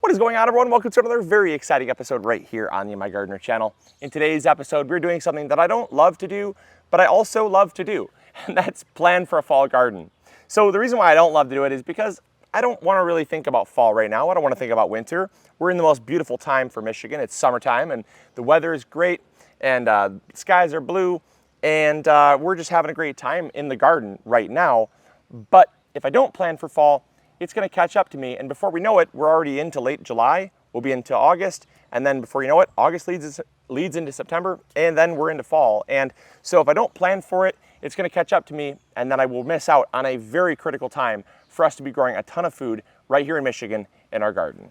What is going on, everyone? Welcome to another very exciting episode right here on the MIgardener channel. In today's episode, we're doing something that I don't love to do, but I also love to do, and that's plan for a fall garden. So the reason why I don't love to do it is because I don't want to really think about fall right now. I don't want to think about winter. We're in the most beautiful time for Michigan. It's summertime, and the weather is great, and skies are blue, and we're just having a great time in the garden right now. But if I don't plan for fall, it's going to catch up to me, and before we know it, we're already into late July, we'll be into August, and then before you know it, August leads into September, and then we're into fall. And so if I don't plan for it, it's going to catch up to me, and then I will miss out on a very critical time for us to be growing a ton of food right here in Michigan in our garden.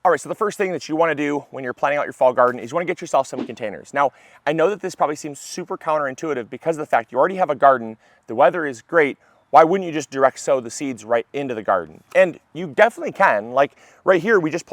All right, so the first thing that you want to do when you're planning out your fall garden is you want to get yourself some containers. Now, I know that this probably seems super counterintuitive because of the fact you already have a garden, the weather is great. Why wouldn't you just direct sow the seeds right into the garden? And you definitely can. Like right here, we just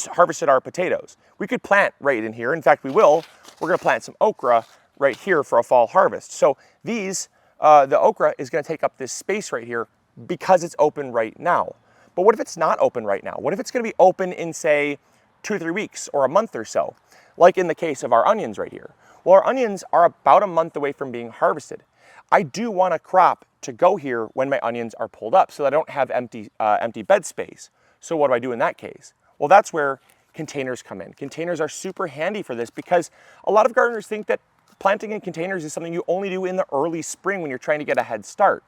harvested our potatoes. We could plant right in here. In fact, we will. We're going to plant some okra right here for a fall harvest. So the okra is going to take up this space right here because it's open right now. But what if it's not open right now? What if it's going to be open in, say, 2 or 3 weeks or a month or so, like in the case of our onions right here? Well, our onions are about a month away from being harvested. I do want a crop to go here when my onions are pulled up so that I don't have empty bed space. So what do I do in that case? Well, that's where containers come in. Containers are super handy for this because a lot of gardeners think that planting in containers is something you only do in the early spring when you're trying to get a head start.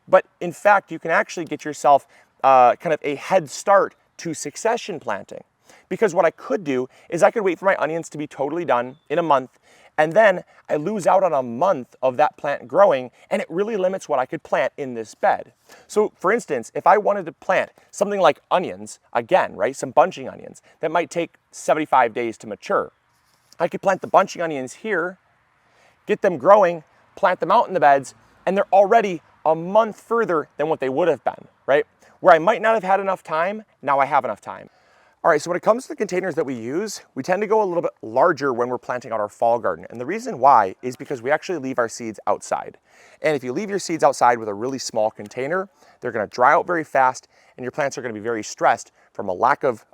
But in fact, you can actually get yourself kind of a head start to succession planting. Because what I could do is I could wait for my onions to be totally done in a month, and then I lose out on a month of that plant growing, and it really limits what I could plant in this bed. So for instance, if I wanted to plant something like onions, again, right, some bunching onions, that might take 75 days to mature. I could plant the bunching onions here, get them growing, plant them out in the beds, and they're already a month further than what they would have been, right? Where I might not have had enough time, now I have enough time. All right, so when it comes to the containers that we use, we tend to go a little bit larger when we're planting out our fall garden. And the reason why is because we actually leave our seeds outside. And if you leave your seeds outside with a really small container, they're gonna dry out very fast, and your plants are gonna be very stressed from a lack of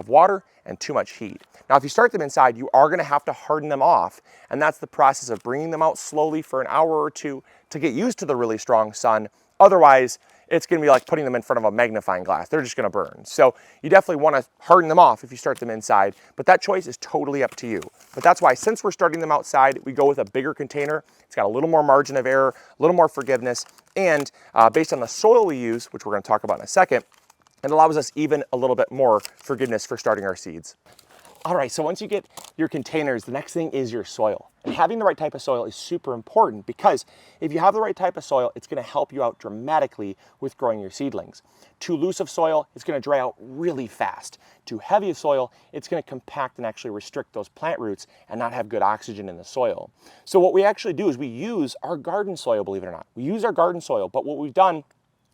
water and too much heat. Now, if you start them inside, you are gonna have to harden them off, and that's the process of bringing them out slowly for an hour or two to get used to the really strong sun. Otherwise, it's going to be like putting them in front of a magnifying glass. They're just going to burn. So you definitely want to harden them off if you start them inside, but that choice is totally up to you. But that's why, since we're starting them outside, we go with a bigger container. It's got a little more margin of error, a little more forgiveness, and based on the soil we use, which we're going to talk about in a second, it allows us even a little bit more forgiveness for starting our seeds. All right, so once you get your containers, the next thing is your soil. And having the right type of soil is super important because if you have the right type of soil, it's gonna help you out dramatically with growing your seedlings. Too loose of soil, it's gonna dry out really fast. Too heavy of soil, it's gonna compact and actually restrict those plant roots and not have good oxygen in the soil. So what we actually do is we use our garden soil, believe it or not. We use our garden soil, but what we've done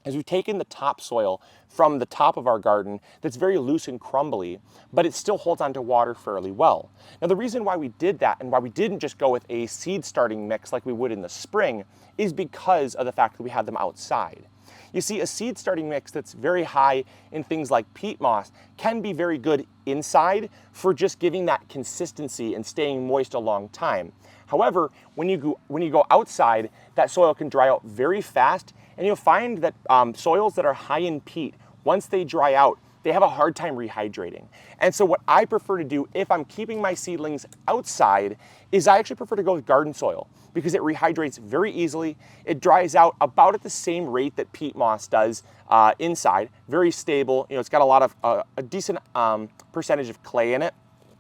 is we've taken the topsoil from the top of our garden that's very loose and crumbly, but it still holds onto water fairly well. Now, the reason why we did that and why we didn't just go with a seed starting mix like we would in the spring is because of the fact that we had them outside. You see, a seed starting mix that's very high in things like peat moss can be very good inside for just giving that consistency and staying moist a long time. However, when you go outside, that soil can dry out very fast, and you'll find that soils that are high in peat, once they dry out, they have a hard time rehydrating. And so what I prefer to do if I'm keeping my seedlings outside is I actually prefer to go with garden soil because it rehydrates very easily. It dries out about at the same rate that peat moss does inside, very stable. You know, it's got a lot of, a decent percentage of clay in it.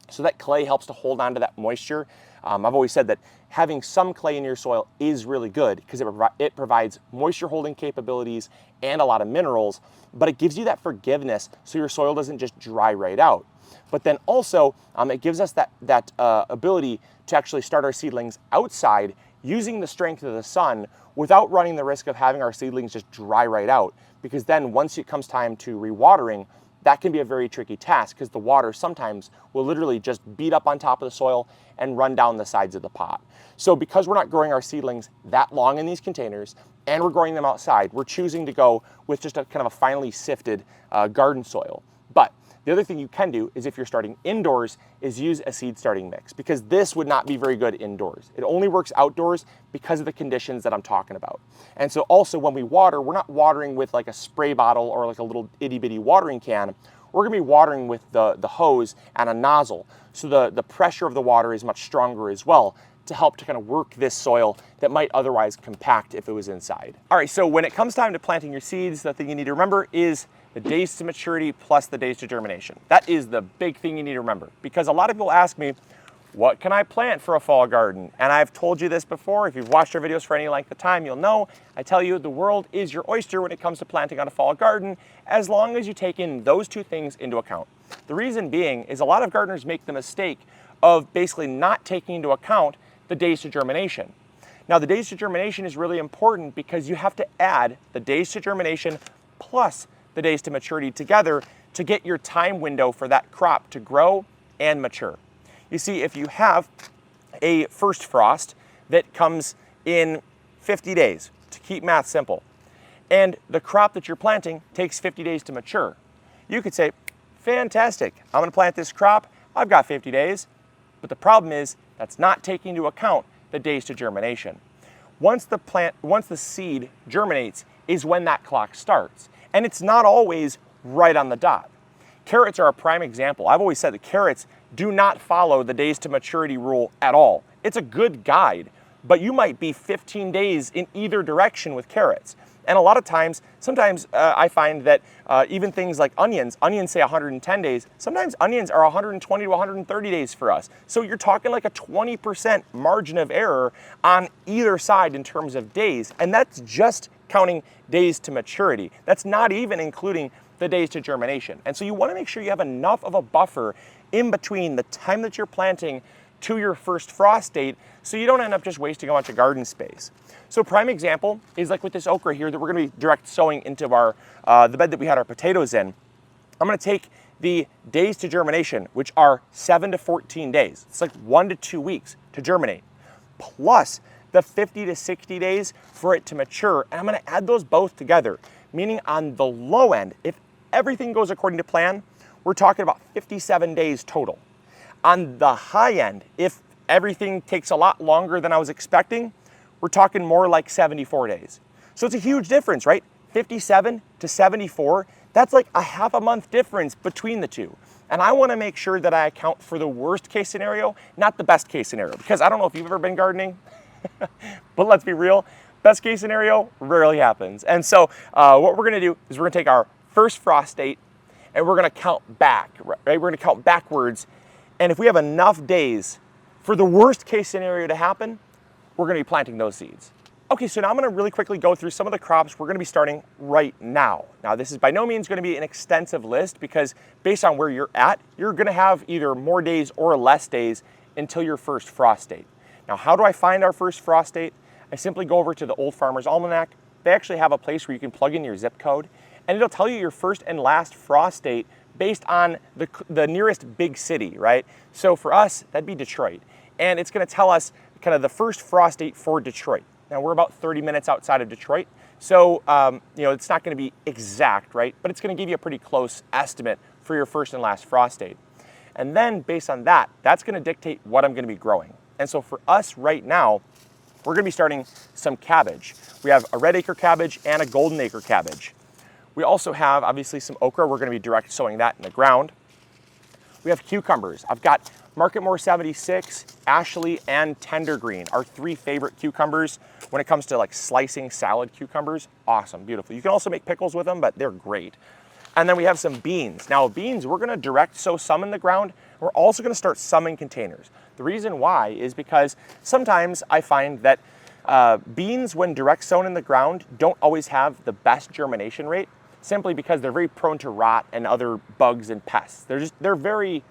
So that clay helps to hold on to that moisture. I've always said that having some clay in your soil is really good because it provides moisture holding capabilities and a lot of minerals, but it gives you that forgiveness so your soil doesn't just dry right out. But then also it gives us that ability to actually start our seedlings outside using the strength of the sun without running the risk of having our seedlings just dry right out, because then once it comes time to rewatering, that can be a very tricky task because the water sometimes will literally just beat up on top of the soil and run down the sides of the pot. So because we're not growing our seedlings that long in these containers and we're growing them outside, we're choosing to go with just a kind of a finely sifted garden soil. But the other thing you can do is if you're starting indoors is use a seed starting mix, because this would not be very good indoors. It only works outdoors because of the conditions that I'm talking about. And so also when we water, we're not watering with like a spray bottle or like a little itty bitty watering can. We're gonna be watering with the hose and a nozzle. So the pressure of the water is much stronger as well to help to kind of work this soil that might otherwise compact if it was inside. All right, so when it comes time to planting your seeds, the thing you need to remember is the days to maturity plus the days to germination. That is the big thing you need to remember, because a lot of people ask me, what can I plant for a fall garden? And I've told you this before. If you've watched our videos for any length of time, you'll know I tell you the world is your oyster when it comes to planting on a fall garden, as long as you take in those two things into account. The reason being is a lot of gardeners make the mistake of basically not taking into account the days to germination. Now, the days to germination is really important because you have to add the days to germination plus the days to maturity together to get your time window for that crop to grow and mature. You see, if you have a first frost that comes in 50 days, to keep math simple, and the crop that you're planting takes 50 days to mature, you could say, fantastic, I'm gonna plant this crop, I've got 50 days, but the problem is that's not taking into account the days to germination. Once the seed germinates is when that clock starts, and it's not always right on the dot. Carrots are a prime example. I've always said that carrots do not follow the days to maturity rule at all. It's a good guide, but you might be 15 days in either direction with carrots. And a lot of times, sometimes I find that even things like onions say 110 days. Sometimes onions are 120 to 130 days for us. So you're talking like a 20% margin of error on either side in terms of days. And that's just counting days to maturity. That's not even including the days to germination. And so you want to make sure you have enough of a buffer in between the time that you're planting to your first frost date, so you don't end up just wasting a bunch of garden space. So prime example is like with this okra here that we're gonna be direct sowing into our the bed that we had our potatoes in. I'm gonna take the days to germination, which are 7 to 14 days. It's like 1 to 2 weeks to germinate, plus the 50 to 60 days for it to mature. And I'm gonna add those both together, meaning on the low end, if everything goes according to plan, we're talking about 57 days total. On the high end, if everything takes a lot longer than I was expecting, we're talking more like 74 days. So it's a huge difference, right? 57 to 74, that's like a half a month difference between the two. And I wanna make sure that I account for the worst case scenario, not the best case scenario, because I don't know if you've ever been gardening, but let's be real, best case scenario rarely happens. And so what we're gonna do is we're gonna take our first frost date and we're gonna count back, right? We're gonna count backwards. And if we have enough days for the worst case scenario to happen, we're gonna be planting those seeds. Okay, so now I'm gonna really quickly go through some of the crops we're gonna be starting right now. Now, this is by no means gonna be an extensive list, because based on where you're at, you're gonna have either more days or less days until your first frost date. Now, how do I find our first frost date? I simply go over to the Old Farmer's Almanac. They actually have a place where you can plug in your zip code, and it'll tell you your first and last frost date based on the nearest big city, right? So for us, that'd be Detroit. And it's gonna tell us kind of the first frost date for Detroit. Now, we're about 30 minutes outside of Detroit, so it's not gonna be exact, right? But it's gonna give you a pretty close estimate for your first and last frost date. And then based on that, that's gonna dictate what I'm gonna be growing. And so for us right now, we're gonna be starting some cabbage. We have a red acre cabbage and a golden acre cabbage. We also have, obviously, some okra. We're gonna be direct sowing that in the ground. We have cucumbers. I've got Marketmore 76, Ashley, and Tender Green, our 3 favorite cucumbers when it comes to like slicing salad cucumbers. Awesome, beautiful. You can also make pickles with them, but they're great. And then we have some beans. Now beans, we're gonna direct sow some in the ground. We're also gonna start some in containers. The reason why is because sometimes I find that beans, when direct sown in the ground, don't always have the best germination rate, simply because they're very prone to rot and other bugs and pests. They're very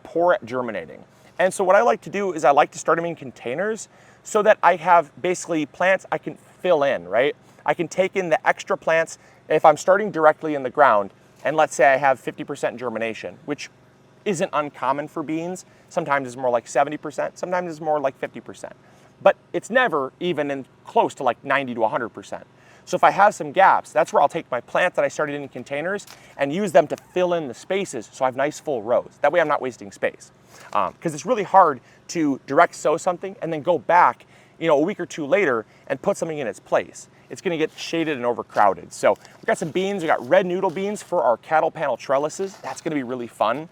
poor at germinating. And so what I like to do is I like to start them in containers so that I have basically plants I can fill in, right? I can take in the extra plants if I'm starting directly in the ground, and let's say I have 50% germination, which isn't uncommon for beans. Sometimes it's more like 70%, sometimes it's more like 50%. but it's never even in close to like 90 to 100%. So if I have some gaps, that's where I'll take my plants that I started in containers and use them to fill in the spaces so I have nice full rows. That way I'm not wasting space. Because it's really hard to direct sow something and then go back, a week or two later and put something in its place. It's gonna get shaded and overcrowded. So we got some beans, we got red noodle beans for our cattle panel trellises. That's gonna be really fun.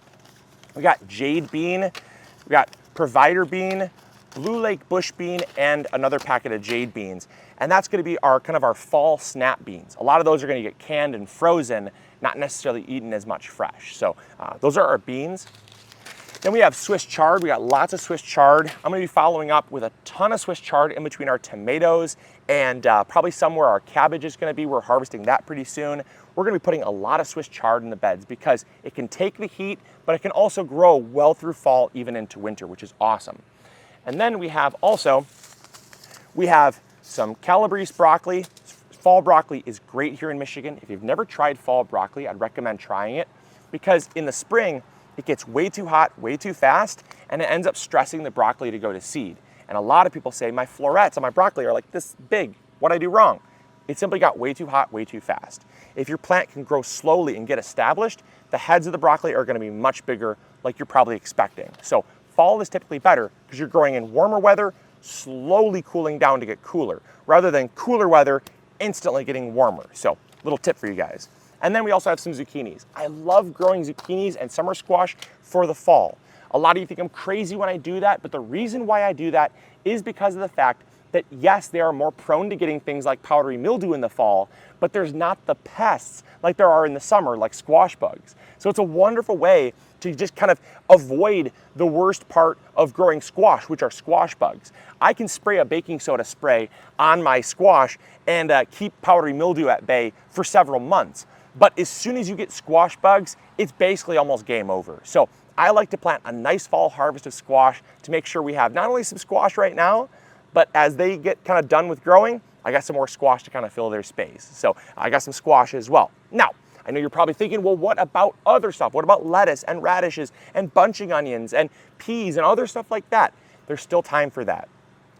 We got jade bean, we got provider bean, blue lake bush bean, and another packet of jade beans. And that's gonna be our kind of our fall snap beans. A lot of those are gonna get canned and frozen, not necessarily eaten as much fresh. So those are our beans. Then we have Swiss chard. We got lots of Swiss chard. I'm gonna be following up with a ton of Swiss chard in between our tomatoes and probably somewhere our cabbage is gonna be. We're harvesting that pretty soon. We're gonna be putting a lot of Swiss chard in the beds because it can take the heat, but it can also grow well through fall, even into winter, which is awesome. And then we have some Calabrese broccoli. Fall broccoli is great here in Michigan. If you've never tried fall broccoli, I'd recommend trying it because in the spring, it gets way too hot, way too fast, and it ends up stressing the broccoli to go to seed. And a lot of people say, my florets on my broccoli are like this big. What'd I do wrong? It simply got way too hot, way too fast. If your plant can grow slowly and get established, the heads of the broccoli are gonna be much bigger like you're probably expecting. So fall is typically better because you're growing in warmer weather, slowly cooling down to get cooler, rather than cooler weather, instantly getting warmer. So little tip for you guys. And then we also have some zucchinis. I love growing zucchinis and summer squash for the fall. A lot of you think I'm crazy when I do that, but the reason why I do that is because of the fact that yes, they are more prone to getting things like powdery mildew in the fall, but there's not the pests like there are in the summer, like squash bugs. So it's a wonderful way to just kind of avoid the worst part of growing squash, which are squash bugs. I can spray a baking soda spray on my squash and keep powdery mildew at bay for several months. But as soon as you get squash bugs, it's basically almost game over. So I like to plant a nice fall harvest of squash to make sure we have not only some squash right now, but as they get kind of done with growing, I got some more squash to kind of fill their space. So I got some squash as well. Now, I know you're probably thinking, well, what about other stuff? What about lettuce and radishes and bunching onions and peas and other stuff like that? There's still time for that.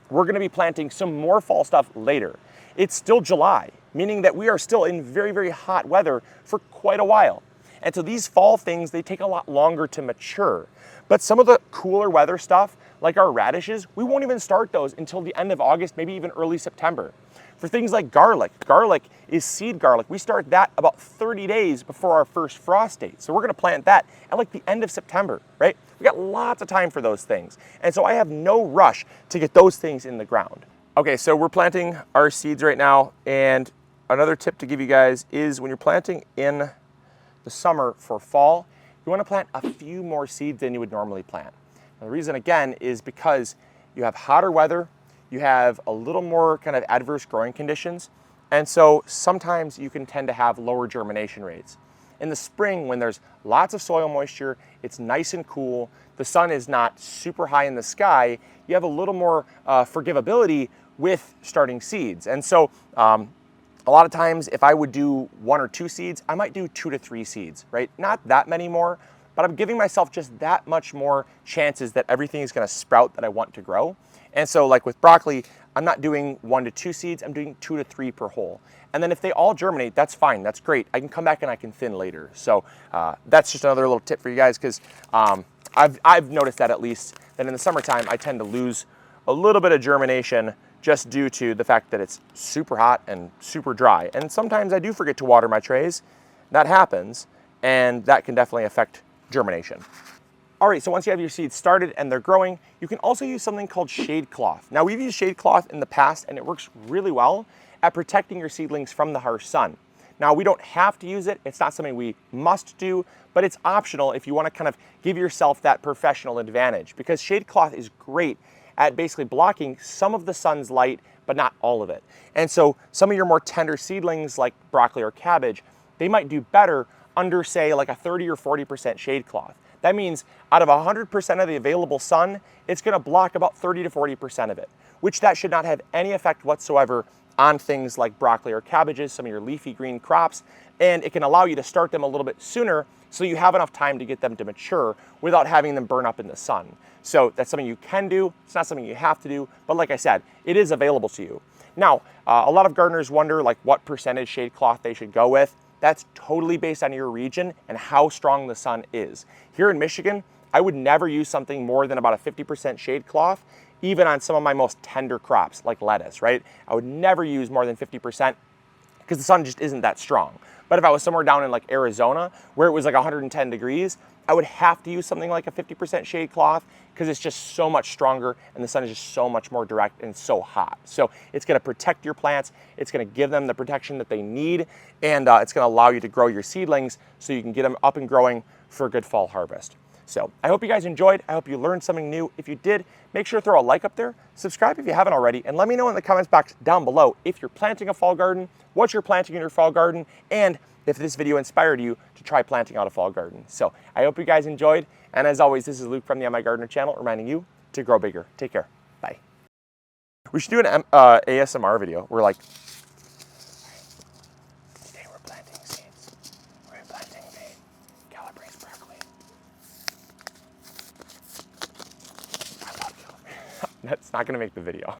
We're gonna be planting some more fall stuff later. It's still July, meaning that we are still in very, very hot weather for quite a while. And so these fall things, they take a lot longer to mature. But some of the cooler weather stuff, like our radishes, we won't even start those until the end of August, maybe even early September. For things like garlic is seed garlic. We start that about 30 days before our first frost date. So we're gonna plant that at like the end of September, right? We got lots of time for those things. And so I have no rush to get those things in the ground. Okay, so we're planting our seeds right now. And another tip to give you guys is when you're planting in the summer for fall, you wanna plant a few more seeds than you would normally plant. And the reason again is because you have hotter weather, you have a little more kind of adverse growing conditions, and so sometimes you can tend to have lower germination rates. In the spring, when there's lots of soil moisture, it's nice and cool, the sun is not super high in the sky, you have a little more forgivability with starting seeds. And so a lot of times if I would do 1 or 2 seeds, I might do 2 to 3 seeds, right? Not that many more, but I'm giving myself just that much more chances that everything is gonna sprout that I want to grow. And so like with broccoli, I'm not doing 1 to 2 seeds, I'm doing 2 to 3 per hole. And then if they all germinate, that's fine, that's great. I can come back and I can thin later. So that's just another little tip for you guys, because I've noticed that at least, that in the summertime, I tend to lose a little bit of germination just due to the fact that it's super hot and super dry. And sometimes I do forget to water my trays. That happens, and that can definitely affect germination. All right, so once you have your seeds started and they're growing, you can also use something called shade cloth. Now we've used shade cloth in the past and it works really well at protecting your seedlings from the harsh sun. Now we don't have to use it, it's not something we must do, but it's optional if you wanna kind of give yourself that professional advantage, because shade cloth is great at basically blocking some of the sun's light, but not all of it. And so some of your more tender seedlings like broccoli or cabbage, they might do better under say like a 30 or 40% shade cloth. That means out of 100% of the available sun, it's gonna block about 30 to 40% of it, which that should not have any effect whatsoever on things like broccoli or cabbages, some of your leafy green crops, and it can allow you to start them a little bit sooner so you have enough time to get them to mature without having them burn up in the sun. So that's something you can do. It's not something you have to do, but like I said, it is available to you. Now, a lot of gardeners wonder like what percentage shade cloth they should go with. That's totally based on your region and how strong the sun is. Here in Michigan, I would never use something more than about a 50% shade cloth, even on some of my most tender crops like lettuce, right? I would never use more than 50% because the sun just isn't that strong. But if I was somewhere down in like Arizona where it was like 110 degrees, I would have to use something like a 50% shade cloth because it's just so much stronger and the sun is just so much more direct and so hot. So it's gonna protect your plants, it's gonna give them the protection that they need, and it's gonna allow you to grow your seedlings so you can get them up and growing for a good fall harvest. So I hope you guys enjoyed. I hope you learned something new. If you did, make sure to throw a like up there, subscribe if you haven't already, and let me know in the comments box down below if you're planting a fall garden, what you're planting in your fall garden, and if this video inspired you to try planting out a fall garden. So I hope you guys enjoyed, and as always, this is Luke from the MIgardener channel reminding you to grow bigger. Take care. Bye. We should do an ASMR video. We're like, today we're planting seeds. We're planting the Calabrese broccoli. I love you. That's not gonna make the video.